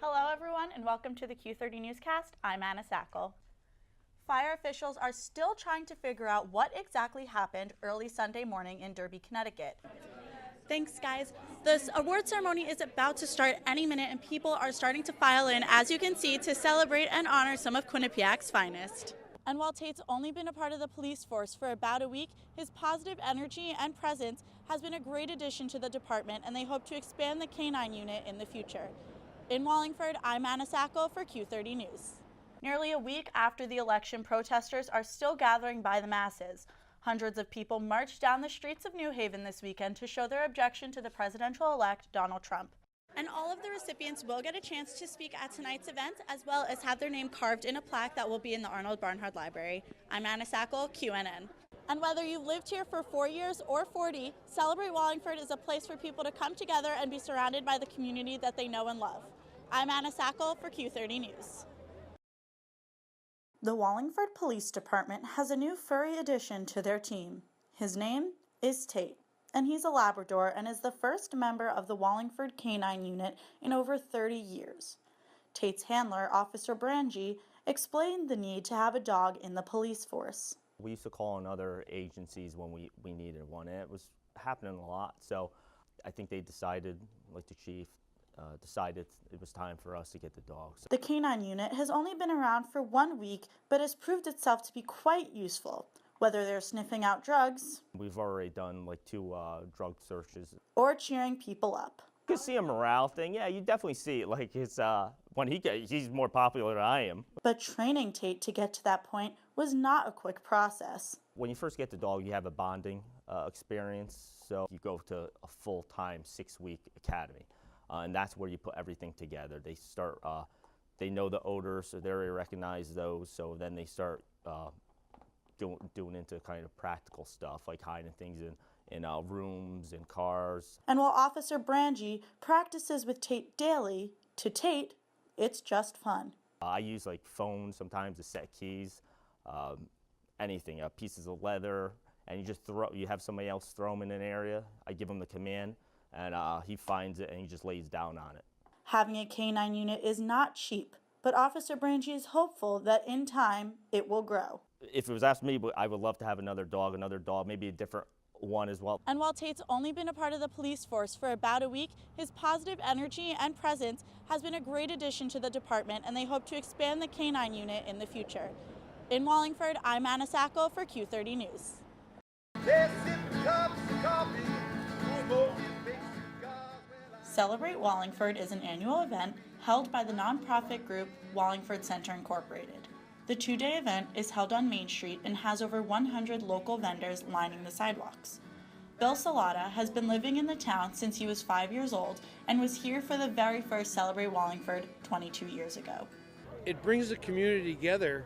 Hello everyone and welcome to the Q30 Newscast. I'm Anna Sackle. Fire officials are still trying to figure out what exactly happened early Sunday morning in Derby, Connecticut. Thanks guys. The award ceremony is about to start any minute and people are starting to file in, as you can see, to celebrate and honor some of Quinnipiac's finest. And while Tate's only been a part of the police force for about a week, his positive energy and presence has been a great addition to the department, and they hope to expand the K-9 unit in the future. In Wallingford, I'm Anna Sackle for Q30 News. Nearly a week after the election, protesters are still gathering by the masses. Hundreds of people marched down the streets of New Haven this weekend to show their objection to the presidential-elect Donald Trump. And all of the recipients will get a chance to speak at tonight's event, as well as have their name carved in a plaque that will be in the Arnold Barnhart Library. I'm Anna Sackle, QNN. And whether you've lived here for 4 years or 40, Celebrate Wallingford is a place for people to come together and be surrounded by the community that they know and love. I'm Anna Sackle for Q30 News. The Wallingford Police Department has a new furry addition to their team. His name is Tate, and he's a Labrador and is the first member of the Wallingford K-9 unit in over 30 years. Tate's handler, Officer Brangie, explained the need to have a dog in the police force. We used to call on other agencies when we needed one, and it was happening a lot. So I think they decided, like the chief, decided it was time for us to get the dogs. The K-9 unit has only been around for 1 week, but has proved itself to be quite useful, whether they're sniffing out drugs. We've already done like 2 drug searches. Or cheering people up. You can see a morale thing. Yeah, you definitely see it. Like it's when he's more popular than I am. But training Tate to get to that point was not a quick process. When you first get the dog, you have a bonding experience. So you go to a full-time 6-week academy. And that's where you put everything together. They start, they know the odors, so they already recognize those. So then they start doing into kind of practical stuff, like hiding things in rooms and cars. And while Officer Brangie practices with Tate daily, to Tate, it's just fun. I use like phones sometimes to set keys, anything, pieces of leather, and you have somebody else throw them in an area. I give them the command. And he finds it and he just lays down on it. Having a K-9 unit is not cheap, but Officer Brangie is hopeful that in time it will grow. If it was asked me, I would love to have another dog, maybe a different one as well. And while Tate's only been a part of the police force for about a week, his positive energy and presence has been a great addition to the department, and they hope to expand the K-9 unit in the future. In Wallingford, I'm Anna Sackle for Q30 News. Celebrate Wallingford is an annual event held by the nonprofit group Wallingford Center Incorporated. The 2-day event is held on Main Street and has over 100 local vendors lining the sidewalks. Bill Salata has been living in the town since he was 5 years old and was here for the very first Celebrate Wallingford 22 years ago. It brings the community together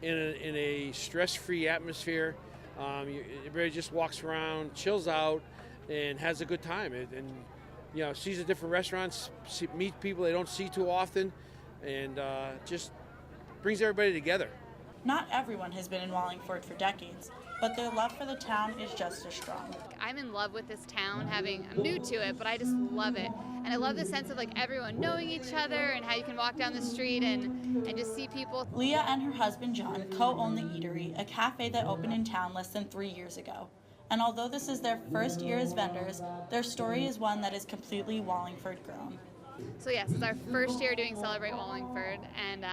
in a stress-free atmosphere. Everybody just walks around, chills out, and has a good time. And you know, sees the different restaurants, meets people they don't see too often, and just brings everybody together. Not everyone has been in Wallingford for decades, but their love for the town is just as strong. I'm in love with this town. I'm new to it, but I just love it. And I love the sense of like everyone knowing each other and how you can walk down the street and just see people. Leah and her husband John co-own The Eatery, a cafe that opened in town less than 3 years ago. And although this is their first year as vendors, their story is one that is completely Wallingford grown. So yes, it's our first year doing Celebrate Wallingford, and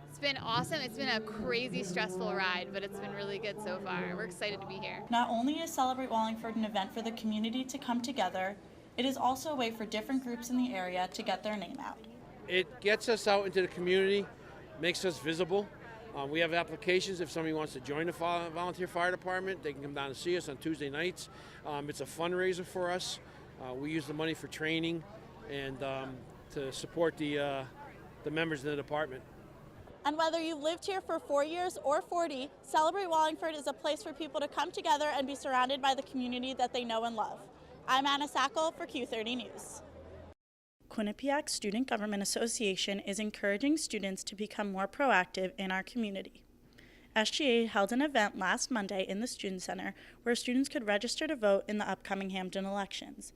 it's been awesome. It's been a crazy, stressful ride, but it's been really good so far. We're excited to be here. Not only is Celebrate Wallingford an event for the community to come together, it is also a way for different groups in the area to get their name out. It gets us out into the community, makes us visible. We have applications if somebody wants to join the volunteer fire department. They can come down and see us on Tuesday nights. It's a fundraiser for us. We use the money for training and to support the members in the department. And whether you've lived here for 4 years or 40, Celebrate Wallingford is a place for people to come together and be surrounded by the community that they know and love. I'm Anna Sackle for Q30 News. Quinnipiac Student Government Association is encouraging students to become more proactive in our community. SGA held an event last Monday in the Student Center where students could register to vote in the upcoming Hampden elections.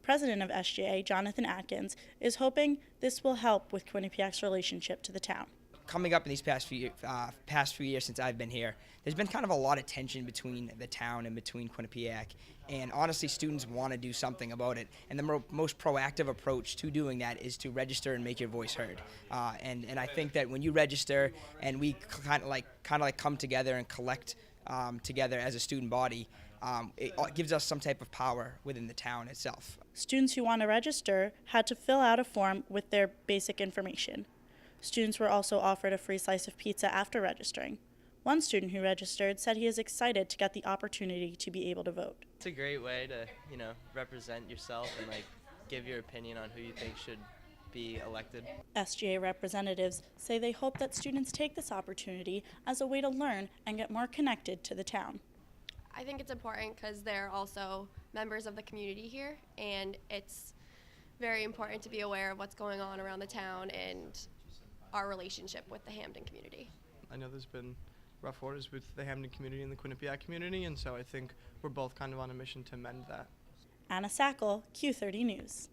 President of SGA, Jonathan Atkins, is hoping this will help with Quinnipiac's relationship to the town. Coming up in these past few years since I've been here, there's been kind of a lot of tension between the town and between Quinnipiac, and honestly, students want to do something about it. And the most proactive approach to doing that is to register and make your voice heard. And I think that when you register and we kind of like come together and collect together as a student body, it gives us some type of power within the town itself. Students who want to register had to fill out a form with their basic information. Students were also offered a free slice of pizza after registering. One student who registered said he is excited to get the opportunity to be able to vote. It's a great way to, represent yourself and give your opinion on who you think should be elected. SGA representatives say they hope that students take this opportunity as a way to learn and get more connected to the town. I think it's important because they're also members of the community here, and it's very important to be aware of what's going on around the town and our relationship with the Hamden community. I know there's been rough waters with the Hamden community and the Quinnipiac community, and so I think we're both kind of on a mission to mend that. Anna Sackle, Q30 News.